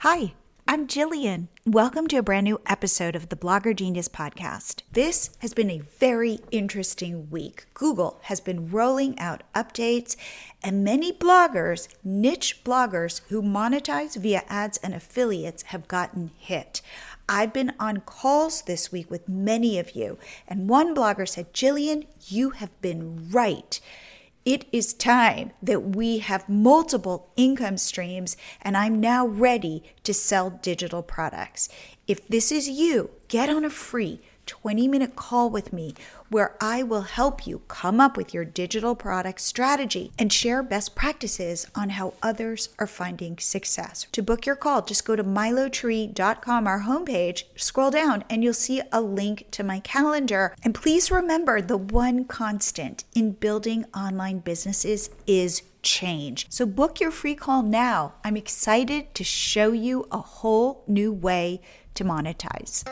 Hi, I'm Jillian. Welcome to a brand new episode of the Blogger Genius podcast. This has been a very interesting week. Google has been rolling out updates, and many bloggers, niche bloggers who monetize via ads and affiliates have gotten hit. I've been on calls this week with many of you, and one blogger said, Jillian, you have been right. It is time that we have multiple income streams, and I'm now ready to sell digital products. If this is you, get on a free 20-minute call with me where I will help you come up with your digital product strategy and share best practices on how others are finding success. To book your call, just go to milotree.com, our homepage, scroll down, and you'll see a link to my calendar. And please remember, the one constant in building online businesses is change. So book your free call now. I'm excited to show you a whole new way to monetize.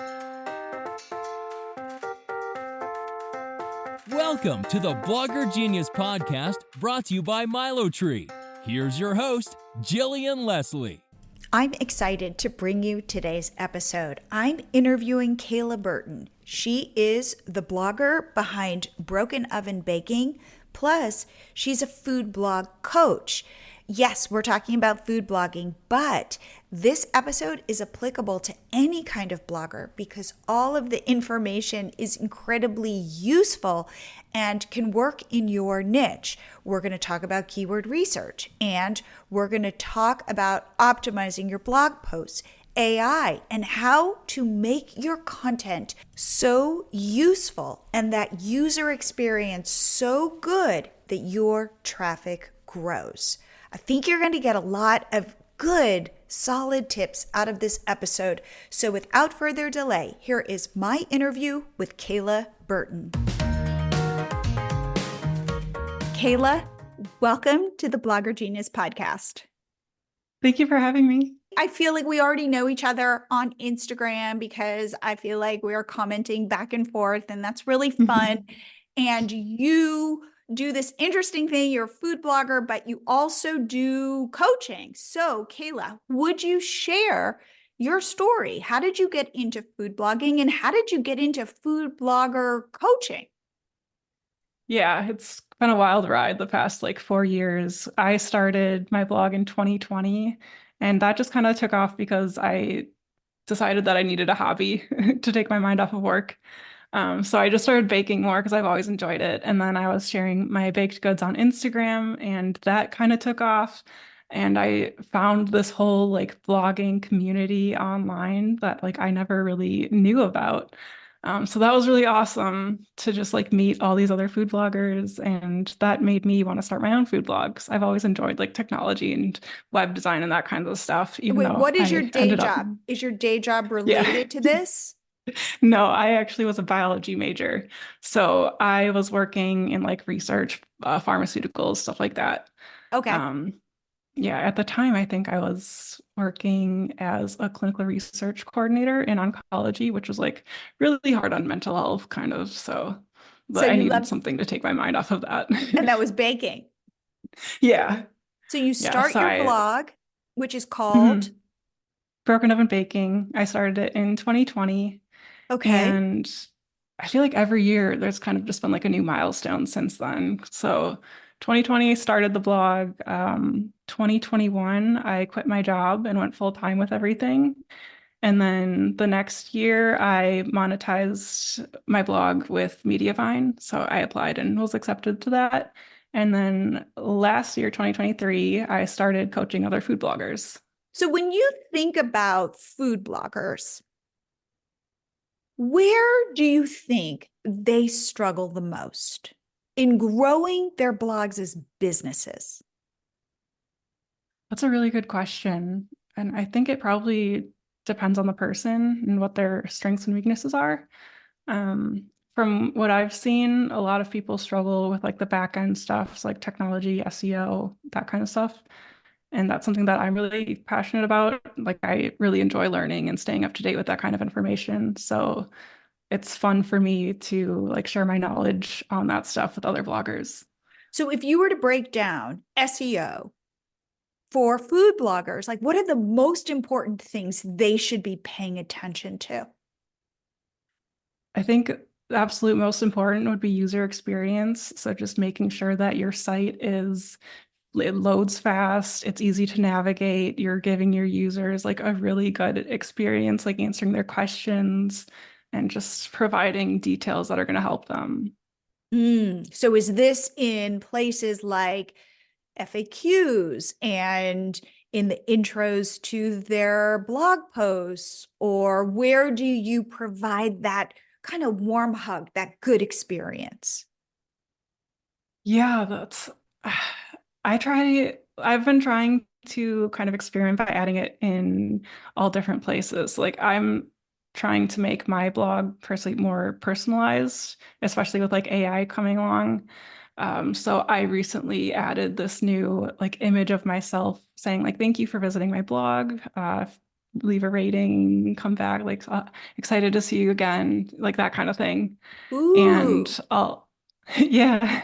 Welcome to the Blogger Genius podcast, brought to you by MiloTree. Here's your host, Jillian Leslie. I'm excited to bring you today's episode. I'm interviewing Kayla Burton. She is the blogger behind Broken Oven Baking, plus she's a food blog coach. Yes, we're talking about food blogging, but this episode is applicable to any kind of blogger because all of the information is incredibly useful and can work in your niche. We're going to talk about keyword research, and we're going to talk about optimizing your blog posts, AI, and how to make your content so useful and that user experience so good that your traffic grows. I think you're going to get a lot of good, solid tips out of this episode. So without further delay, here is my interview with Kayla Burton. Kayla, welcome to the Blogger Genius podcast. Thank you for having me. I feel like we already know each other on Instagram because I feel like we are commenting back and forth, and that's really fun. And you do this interesting thing. You're a food blogger, but you also do coaching. So, Kayla, would you share your story? How did you get into food blogging, and how did you get into food blogger coaching? Yeah, it's been a wild ride the past 4 years. I started my blog in 2020, and that just kind of took off because I decided that I needed a hobby to take my mind off of work. So I just started baking more because I've always enjoyed it. And then I was sharing my baked goods on Instagram, and that kind of took off. And I found this whole blogging community online that I never really knew about. So that was really awesome to just meet all these other food bloggers, and that made me want to start my own food blogs. I've always enjoyed technology and web design and that kind of stuff, even Wait, though what is your I day ended job? up. Is your day job Yeah. related to this? No, I actually was a biology major. So I was working in research, pharmaceuticals, stuff like that. Okay. Yeah, at the time, I think I was working as a clinical research coordinator in oncology, which was really hard on mental health, kind of. But I you needed love, something to take my mind off of that. and that was baking. Yeah. So you Yeah. start So your blog, which is called, Mhm. Broken Oven Baking. I started it in 2020. okay. And I feel like every year there's kind of just been a new milestone since then. So 2020 started the blog. 2021, I quit my job and went full time with everything. And then the next year, I monetized my blog with Mediavine. So I applied and was accepted to that. And then last year, 2023, I started coaching other food bloggers. So when you think about food bloggers, where do you think they struggle the most in growing their blogs as businesses? That's a really good question. And I think it probably depends on the person and what their strengths and weaknesses are. From what I've seen, a lot of people struggle with the back end stuff, so technology, SEO, that kind of stuff. And that's something that I'm really passionate about. I really enjoy learning and staying up to date with that kind of information. So it's fun for me to share my knowledge on that stuff with other bloggers. So if you were to break down SEO, for food bloggers? Like, what are the most important things they should be paying attention to? I think the absolute most important would be user experience. So just making sure that your site it loads fast, it's easy to navigate, you're giving your users like a really good experience, like answering their questions and just providing details that are going to help them. So is this in places like FAQs and in the intros to their blog posts, or where do you provide that kind of warm hug, that good experience? Yeah, that's I've been trying to kind of experiment by adding it in all different places. Like I'm trying to make my blog personally more personalized, especially with like AI coming along. So I recently added this new like image of myself saying like, thank you for visiting my blog. Leave a rating, come back, like excited to see you again, like that kind of thing. Ooh, And I'll, yeah.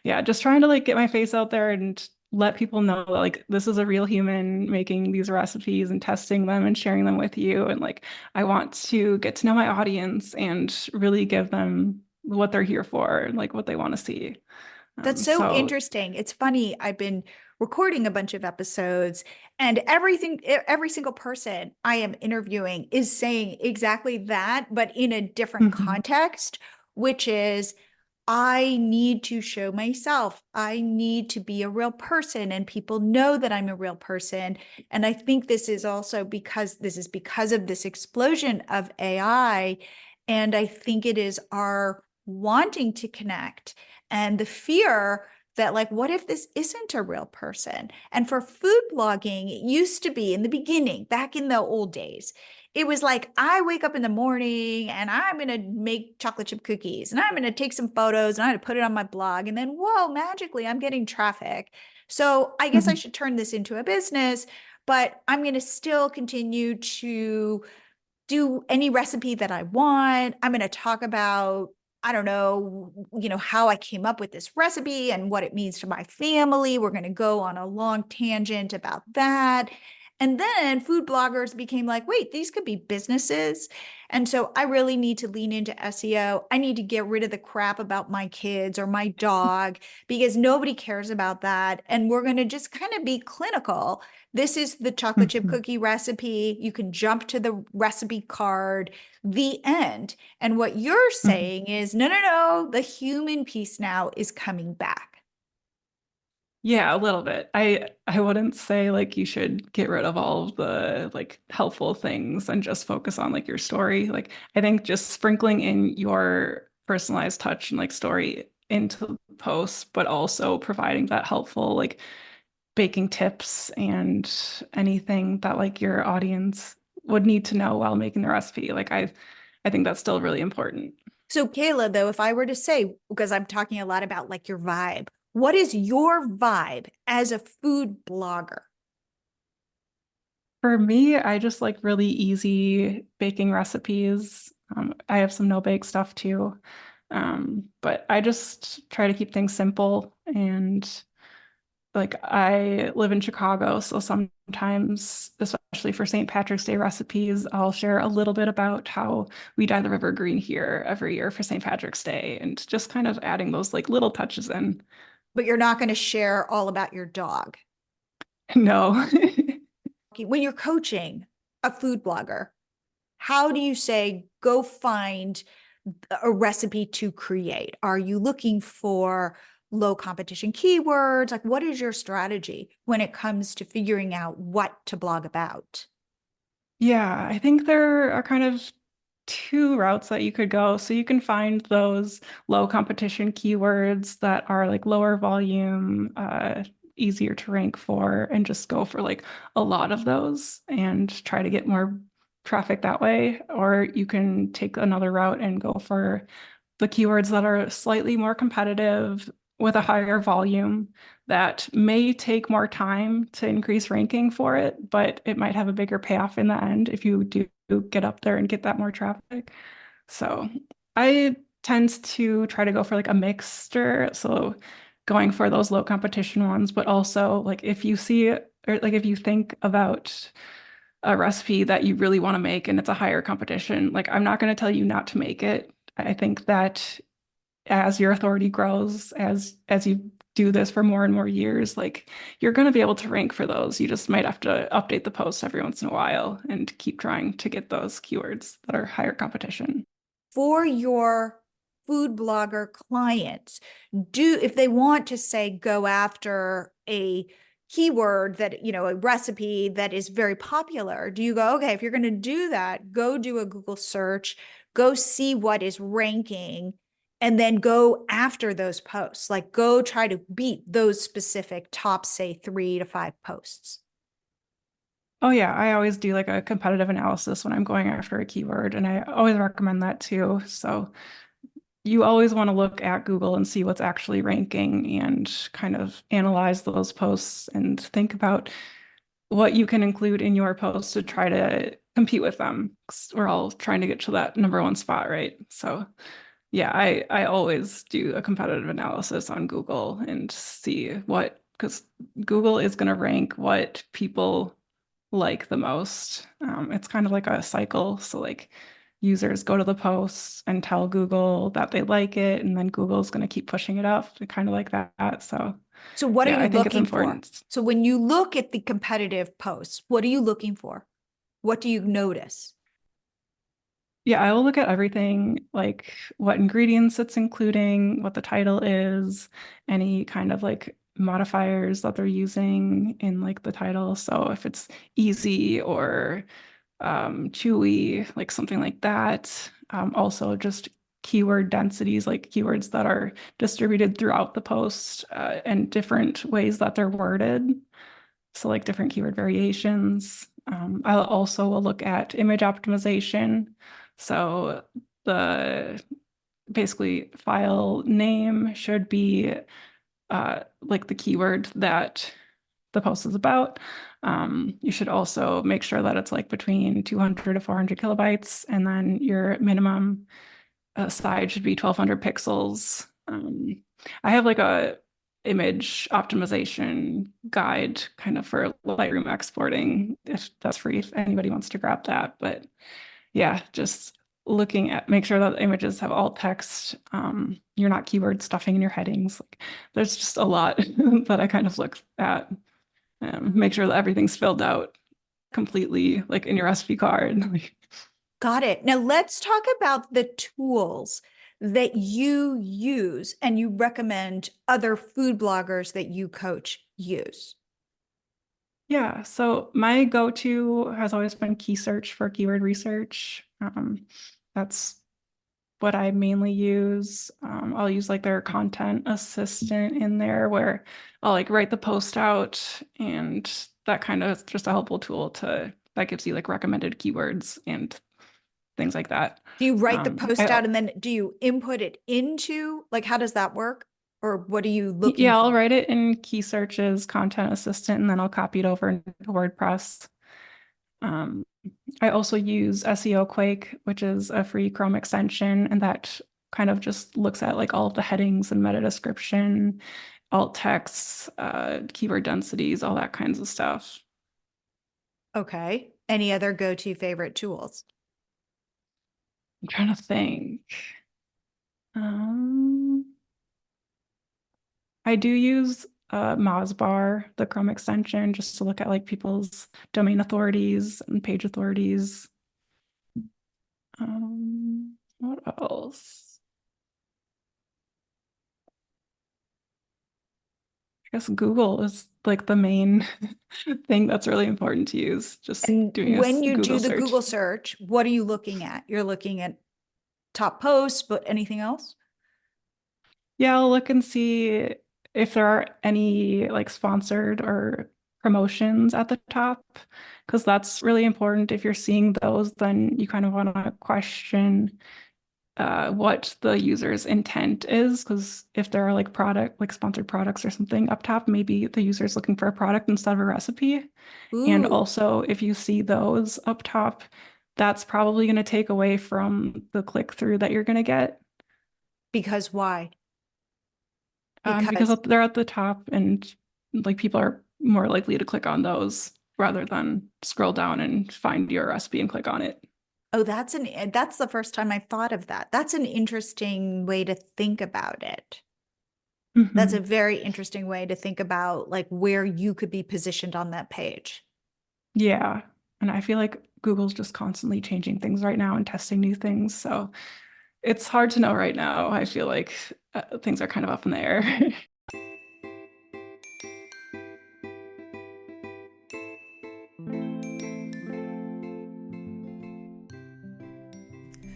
Yeah, just trying to like get my face out there and let people know that like this is a real human making these recipes and testing them and sharing them with you. And like I want to get to know my audience and really give them what they're here for and like what they want to see. that's so So interesting. It's funny. I've been recording a bunch of episodes, and every single person I am interviewing is saying exactly that, but in a different mhm, context, which is I need to show myself. I need to be a real person, and people know that I'm a real person. And I think this is because of this explosion of AI. And I think it is our wanting to connect and the fear that, like, what if this isn't a real person? And for food blogging, it used to be in the beginning, back in the old days, it was like, I wake up in the morning and I'm going to make chocolate chip cookies and I'm going to take some photos and I'm going to put it on my blog. And then, whoa, magically, I'm getting traffic. So I guess I mhm, should turn this into a business, but I'm going to still continue to do any recipe that I want. I'm going to talk about, I don't know, how I came up with this recipe and what it means to my family. We're going to go on a long tangent about that. And then food bloggers became like, wait, these could be businesses. And so I really need to lean into SEO. I need to get rid of the crap about my kids or my dog because nobody cares about that. And we're going to just kind of be clinical. This is the chocolate chip mhm. cookie recipe. You can jump to the recipe card, the end. And what you're Mhm. saying is no, no, no, the human piece now is coming back. Yeah, a little bit. I wouldn't say like you should get rid of all of the like helpful things and just focus on like your story. Like I think just sprinkling in your personalized touch and like story into the posts, but also providing that helpful like baking tips and anything that like your audience would need to know while making the recipe. I think that's still really important. So, Kayla, though, if I were to say, because I'm talking a lot about like your vibe, what is your vibe as a food blogger? For me, I just like really easy baking recipes. I have some no-bake stuff too. But I just try to keep things simple. And like I live in Chicago, so sometimes, especially for St. Patrick's Day recipes, I'll share a little bit about how we dye the river green here every year for St. Patrick's Day and just kind of adding those like little touches in. But you're not going to share all about your dog. No. When you're coaching a food blogger, how do you say, go find a recipe to create? Are you looking for low competition keywords? Like, what is your strategy when it comes to figuring out what to blog about? Yeah, I think there are kind of two routes that you could go. So you can find those low competition keywords that are like lower volume, easier to rank for, and just go for like a lot of those and try to get more traffic that way. Or you can take another route and go for the keywords that are slightly more competitive with a higher volume that may take more time to increase ranking for it, but it might have a bigger payoff in the end if you do get up there and get that more traffic. So I tend to try to go for like a mixture. So going for those low competition ones, but also like if you see or like if you think about a recipe that you really want to make and it's a higher competition, like I'm not going to tell you not to make it. I think that as your authority grows, as you do this for more and more years, like you're going to be able to rank for those. You just might have to update the post every once in a while and keep trying to get those keywords that are higher competition. For your food blogger clients, do if they want to say go after a keyword that, a recipe that is very popular, do you go, okay, if you're going to do that, go do a Google search, go see what is ranking, and then go after those posts, like go try to beat those specific top, say, 3 to 5 posts? Oh yeah, I always do like a competitive analysis when I'm going after a keyword, and I always recommend that too. So you always want to look at Google and see what's actually ranking and kind of analyze those posts and think about what you can include in your post to try to compete with them. 'Cause we're all trying to get to that number 1 spot, right? So yeah, I always do a competitive analysis on Google and see what, because Google is going to rank what people like the most. It's kind of like a cycle. So like users go to the posts and tell Google that they like it, and then Google's going to keep pushing it up, kind of like that. So So what are yeah, you I think it's looking for? important. So when you look at the competitive posts, what are you looking for? What do you notice? Yeah, I will look at everything, like what ingredients it's including, what the title is, any kind of like modifiers that they're using in like the title. So if it's easy or chewy, like something like that. Also, just keyword densities, like keywords that are distributed throughout the post and different ways that they're worded. So, like different keyword variations. I'll also will look at image optimization. So, the basically file name should be like the keyword that the post is about. You should also make sure that it's like between 200 to 400 kilobytes, and then your minimum size should be 1200 pixels. I have like a image optimization guide kind of for Lightroom exporting, if that's free, if anybody wants to grab that. But yeah, just looking at make sure that the images have alt text. You're not keyword stuffing in your headings. Like there's just a lot that I kind of look at. Make sure that everything's filled out completely, like in your recipe card. Got it. Now let's talk about the tools that you use and you recommend other food bloggers that you coach use. Yeah, so my go-to has always been key search for keyword research. That's what I mainly use. I'll use like their content assistant in there where I'll like write the post out, and that kind of is just a helpful tool to that gives you like recommended keywords and things like that. Do you write the post I out and then do you input it into, like, how does that work? Or what are you looking Yeah, I'll for? write it in key searches, content assistant, and then I'll copy it over into WordPress. Um, I also use SEO Quake, which is a free Chrome extension, and that kind of just looks at like all of the headings and meta description, alt texts, keyword densities, all that kinds of stuff. Okay. Any other go-to favorite tools? I'm trying to think. Um, I do use Mozbar, the Chrome extension, just to look at like people's domain authorities and page authorities. What else? I guess Google is like the main thing that's really important to use. Just And doing a when you Google do the search. Google search, what are you looking at? You're looking at top posts, but anything else? Yeah, I'll look and see if there are any like sponsored or promotions at the top, because that's really important. If you're seeing those, then you kind of want to question what the user's intent is. Because if there are like like sponsored products or something up top, maybe the user's looking for a product instead of a recipe. And Ooh, also, if you see those up top, that's probably going to take away from the click through that you're going to get. because why? Because Because, they're at the top and like people are more likely to click on those rather than scroll down and find your recipe and click on it. Oh, that's the first time I've thought of that. That's an interesting way to think about it. That's a Mhm. very interesting way to think about like where you could be positioned on that page. Yeah. And I feel like Google's just constantly changing things right now and testing new things. So it's hard to know right now. I feel like things are kind of up in the air.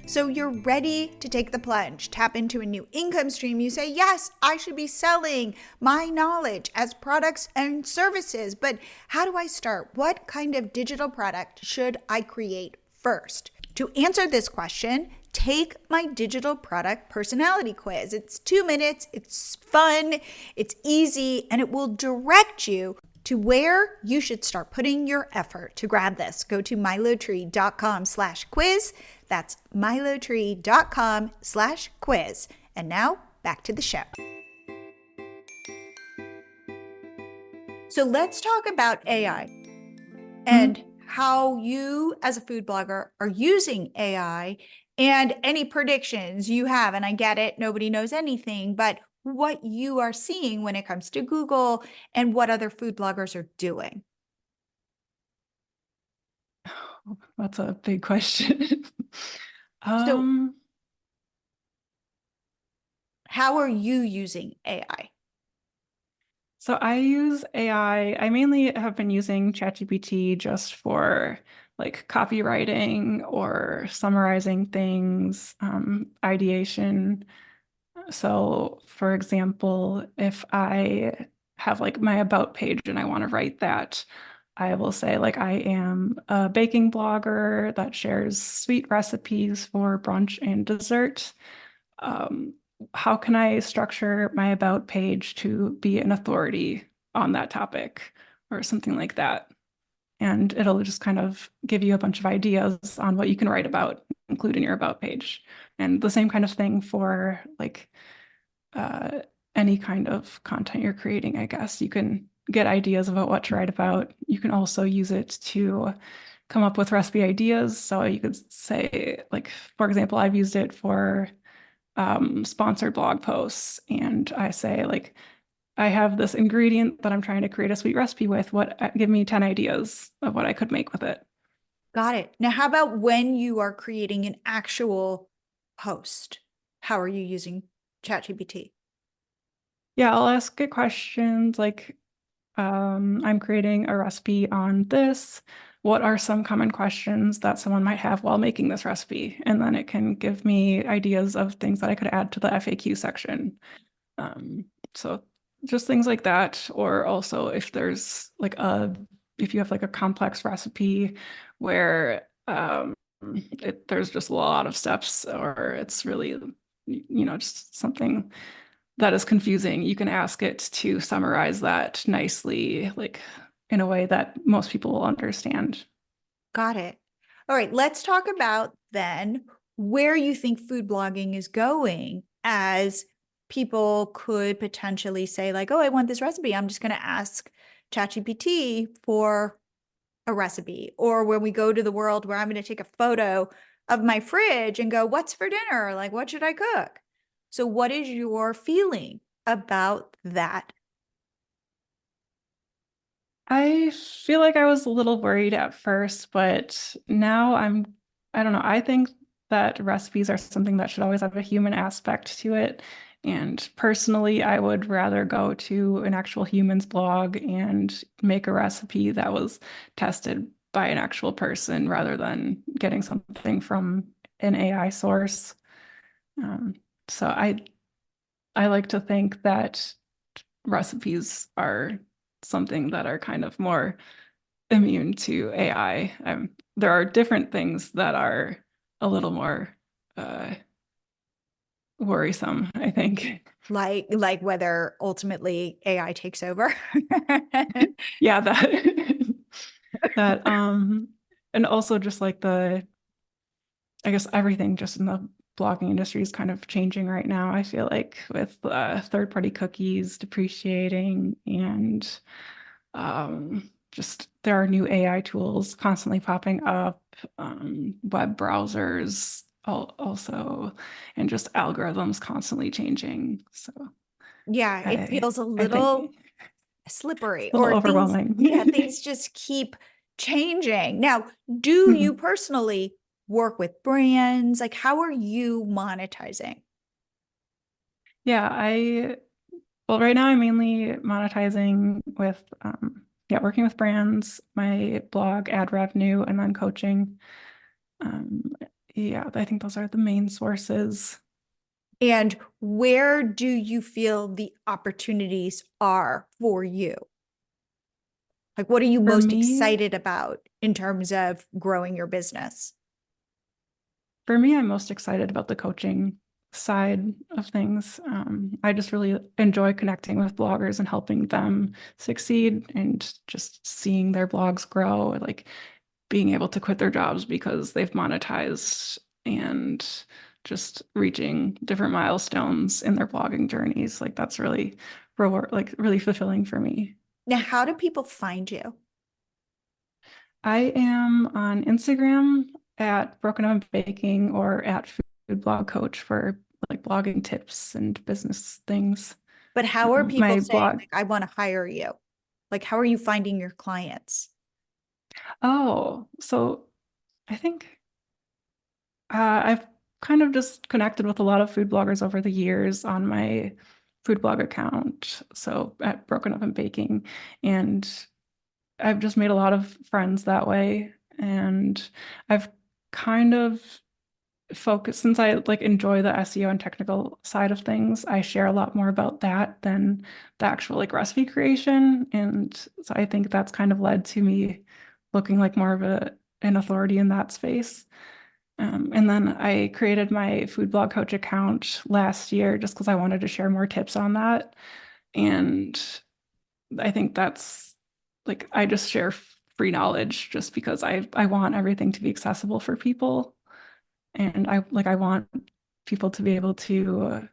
So you're ready to take the plunge, tap into a new income stream. You say, yes, I should be selling my knowledge as products and services, but how do I start? What kind of digital product should I create first? To answer this question, take my digital product personality quiz. It's 2 minutes, it's fun, it's easy, and it will direct you to where you should start putting your effort. To grab this, go to milotree.com/quiz. That's milotree.com/quiz. And now back to the show. So let's talk about AI and how you as a food blogger are using AI and any predictions you have. And I get it, nobody knows anything, but what you are seeing when it comes to Google and what other food bloggers are doing. That's a big question. So um, how are you using AI? so I use AI. I mainly have been using ChatGPT just for like copywriting or summarizing things, ideation. So, for example, if I have like my about page and I want to write that, I will say like I am a baking blogger that shares sweet recipes for brunch and dessert. Um, how can I structure my about page to be an authority on that topic or something like that? And it'll just kind of give you a bunch of ideas on what you can write about, include in your about page. And the same kind of thing for like uh, any kind of content you're creating, I guess. You can get ideas about what to write about. You can also use it to come up with recipe ideas. So you could say, like, for example, I've used it for sponsored blog posts, and I say, like, I have this ingredient that I'm trying to create a sweet recipe with. What, give me 10 ideas of what I could make with it. Got it. Now, how about when you are creating an actual post? How are you using ChatGPT? Yeah, I'll ask it questions like, I'm creating a recipe on this. What are some common questions that someone might have while making this recipe? And then it can give me ideas of things that I could add to the FAQ section. Um, so just things like that. Or also if there's like if you have like a complex recipe where there's just a lot of steps, or it's really, just something that is confusing, you can ask it to summarize that nicely, like in a way that most people will understand. Got it. All right, let's talk about then where you think food blogging is going, as people could potentially say, like, oh, I want this recipe. I'm just going to ask ChatGPT for a recipe. Or when we go to the world where I'm going to take a photo of my fridge and go, what's for dinner? Like, what should I cook? So, what is your feeling about that? I feel like I was a little worried at first, but now I don't know. I think that recipes are something that should always have a human aspect to it. And personally, I would rather go to an actual human's blog and make a recipe that was tested by an actual person rather than getting something from an AI source. Um, so I like to think that recipes are something that are kind of more immune to AI. There are different things that are a little more uh, worrisome, I think. Like whether ultimately AI takes over. Yeah, that that and also just like I guess everything just in the blogging industry is kind of changing right now. I feel like with third-party cookies depreciating and Just there are new AI tools constantly popping up, web browsers also, and just algorithms constantly changing. So Yeah, it I feels a I think little it's slippery a little or things, yeah, overwhelming. things just keep changing. Now, do you personally work with brands? Like, how are you monetizing? Yeah, well, right now I'm mainly monetizing with yeah, working with brands, my blog, ad revenue, and then coaching. Um, yeah, I think those are the main sources. And where do you feel the opportunities are for you? Like, what are you For most me, excited about in terms of growing your business? for me, I'm most excited about the coaching side of things. I just really enjoy connecting with bloggers and helping them succeed and just seeing their blogs grow, like being able to quit their jobs because they've monetized and just reaching different milestones in their blogging journeys. Like that's really really fulfilling for me. Now, how do people find you? I am on Instagram at Broken Oven Baking or at Food Blog Coach for like blogging tips and business things. But how are people My saying, blog. like, I want to hire you? Like, how are you finding your clients? Oh, so I think I've kind of just connected with a lot of food bloggers over the years on my food blog account. So at Broken Oven Baking, and I've just made a lot of friends that way. And I've kind of focus since I like enjoy the SEO and technical side of things, I share a lot more about that than the actual like recipe creation. And so I think that's kind of led to me looking like more of an authority in that space. And then I created my food blog coach account last year just because I wanted to share more tips on that. And I think that's like I just share free knowledge just because I want everything to be accessible for people. And I want people to be able to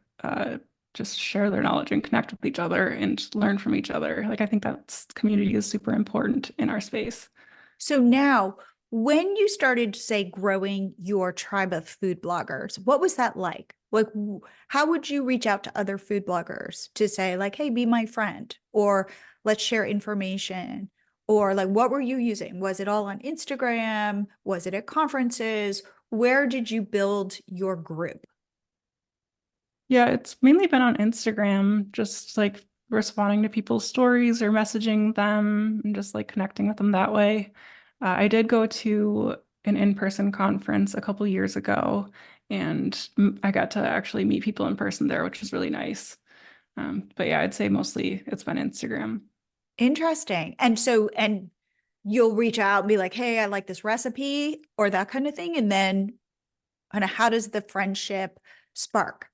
just share their knowledge and connect with each other and learn from each other. Like I think that's community is super important in our space. So now, when you started, say, growing your tribe of food bloggers, what was that like? Like, how would you reach out to other food bloggers to say, like, hey, be my friend, or let's share information? Or like, what were you using? Was it all on Instagram? Was it at conferences? Where did you build your group? Yeah, it's mainly been on Instagram, just like responding to people's stories or messaging them and just like connecting with them that way. I did go to an in-person conference a couple years ago, and I got to actually meet people in person there, which was really nice. But yeah, I'd say mostly it's been Instagram. Interesting. And you'll reach out and be like, hey, I like this recipe or that kind of thing. And then kind of how does the friendship spark?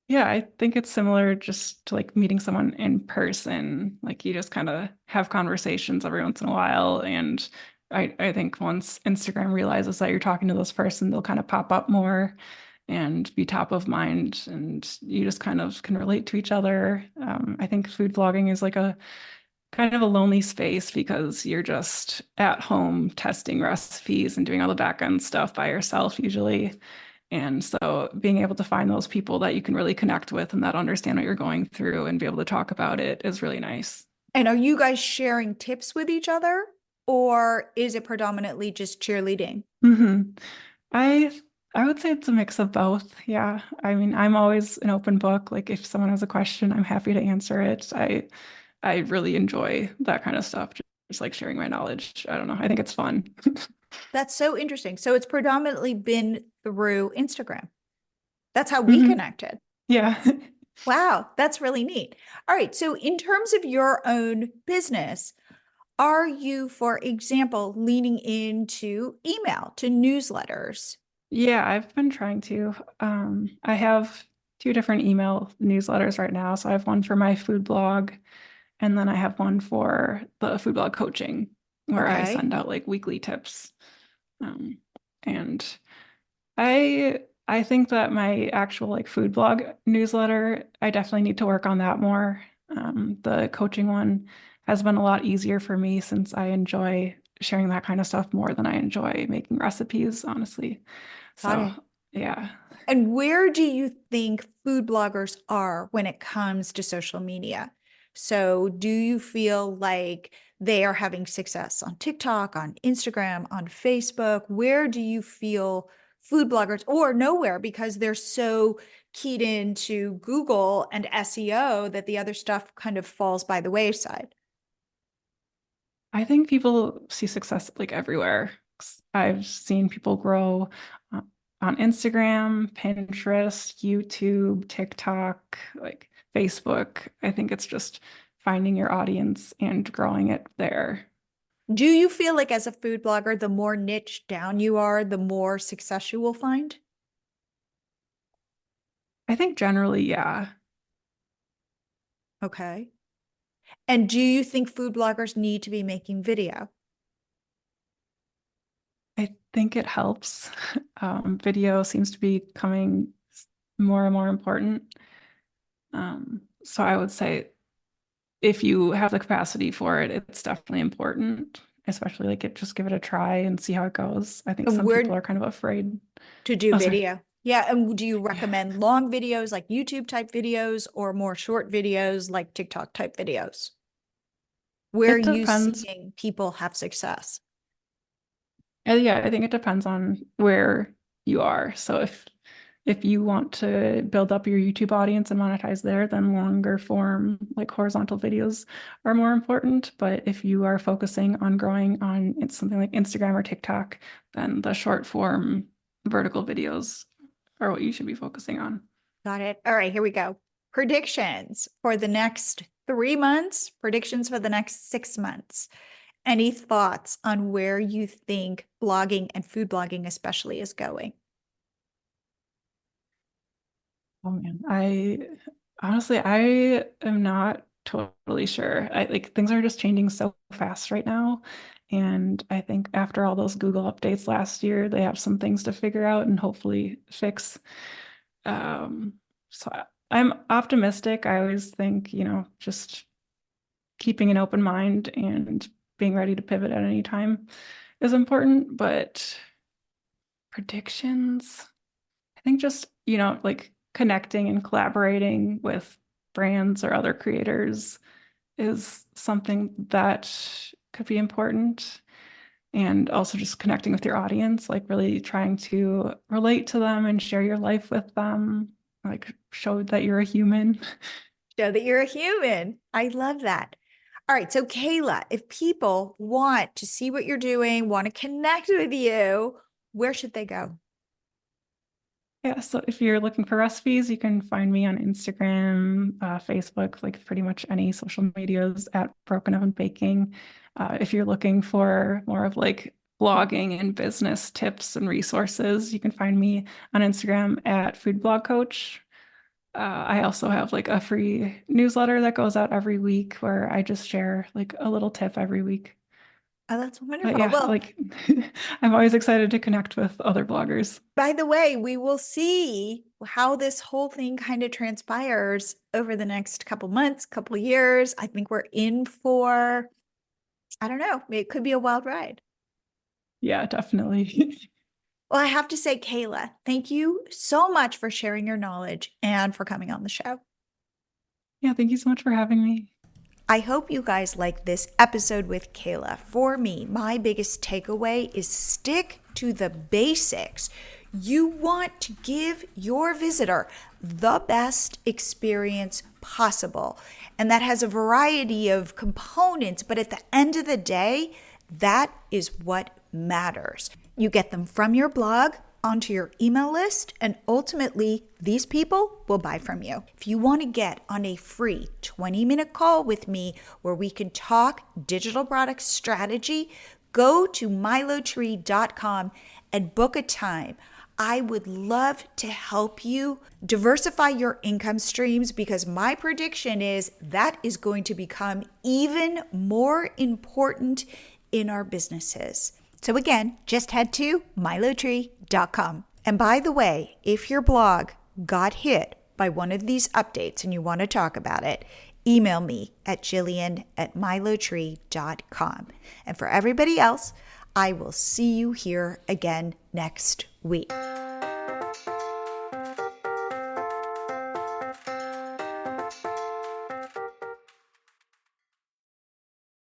Yeah, I think it's similar just to like meeting someone in person. Like you just kind of have conversations every once in a while. And I think once Instagram realizes that you're talking to this person, they'll kind of pop up more and be top of mind. And you just kind of can relate to each other. I think food vlogging is like a kind of a lonely space because you're just at home testing recipes and doing all the back end stuff by yourself usually. And so being able to find those people that you can really connect with and that understand what you're going through and be able to talk about it is really nice. And are you guys sharing tips with each other or is it predominantly just cheerleading? hmm I I would say it's a mix of both. Yeah. I mean, I'm always an open book. Like if someone has a question, I'm happy to answer it. I really enjoy that kind of stuff. Just like sharing my knowledge. I don't know. I think it's fun. That's so interesting. So it's predominantly been through Instagram. That's how we hmm connected. Yeah. Wow, that's really neat. All right. So, in terms of your own business, are you, for example, leaning into email, to newsletters? Yeah, I've been trying to. I have two different email newsletters right now. So I have one for my food blog, and then I have one for the food blog coaching, where I Okay. send out like weekly tips. Um, and I think that my actual like food blog newsletter, I definitely need to work on that more. The coaching one has been a lot easier for me since I enjoy sharing that kind of stuff more than I enjoy making recipes, honestly. Got So, it. yeah. And where do you think food bloggers are when it comes to social media? So, do you feel like they are having success on TikTok, on Instagram, on Facebook? Where do you feel food bloggers, or nowhere because they're so keyed into Google and SEO that the other stuff kind of falls by the wayside? I think people see success like everywhere. I've seen people grow uh, on Instagram, Pinterest, YouTube, TikTok, like Facebook. I think it's just finding your audience and growing it there. Do you feel like as a food blogger, the more niche down you are, the more success you will find? I think generally, yeah. Okay. And do you think food bloggers need to be making video? I think it helps. Video seems to be becoming more and more important. So I would say if you have the capacity for it, it's definitely important, especially like just give it a try and see how it goes. I think And some people where are kind of afraid. to do Oh, sorry. video? Yeah. And do you Yeah. recommend long videos like YouTube type videos or more short videos like TikTok type videos? Where are It you depends. seeing people have success? Yeah, I think it depends on where you are. So if you want to build up your YouTube audience and monetize there, then longer form, like horizontal videos are more important. But if you are focusing on growing on something like Instagram or TikTok, then the short form vertical videos are what you should be focusing on. Got it. All right, here we go. Predictions for the next 3 months, predictions for the next 6 months. Any thoughts on where you think blogging and food blogging especially is going? Oh man, I am not totally sure. I like things are just changing so fast right now. And I think after all those Google updates last year, they have some things to figure out and hopefully fix. Um, I'm optimistic. I always think, just keeping an open mind and being ready to pivot at any time is important. But predictions, I think just, like connecting and collaborating with brands or other creators is something that could be important. And also just connecting with your audience, like really trying to relate to them and share your life with them, like show that you're a human. Show that you're a human. I love that. All right. So, Kayla, if people want to see what you're doing, want to connect with you, where should they go? Yeah, so if you're looking for recipes, you can find me on Instagram, Facebook, like pretty much any social medias at Broken Oven Baking. If you're looking for more of like blogging and business tips and resources, you can find me on Instagram at Food Blog Coach. I also have like a free newsletter that goes out every week where I just share like a little tip every week. Oh, that's But wonderful. yeah, Well, like I'm always excited to connect with other bloggers. by the way, we will see how this whole thing kind of transpires over the next couple months, couple years. I think we're in for, I don't know, it could be a wild ride. Yeah, definitely. Well, I have to say, Kayla, thank you so much for sharing your knowledge and for coming on the show. Yeah, thank you so much for having me. I hope you guys like this episode with Kayla. For me, my biggest takeaway is stick to the basics. You want to give your visitor the best experience possible. And that has a variety of components, but at the end of the day, that is what matters. You get them from your blog onto your email list, and ultimately, these people will buy from you. If you want to get on a free 20-minute call with me where we can talk digital product strategy, go to milotree.com and book a time. I would love to help you diversify your income streams because my prediction is that is going to become even more important in our businesses. So again, just head to milotree.com. And by the way, if your blog got hit by one of these updates and you want to talk about it, email me at jillian@milotree.com. And for everybody else, I will see you here again next week.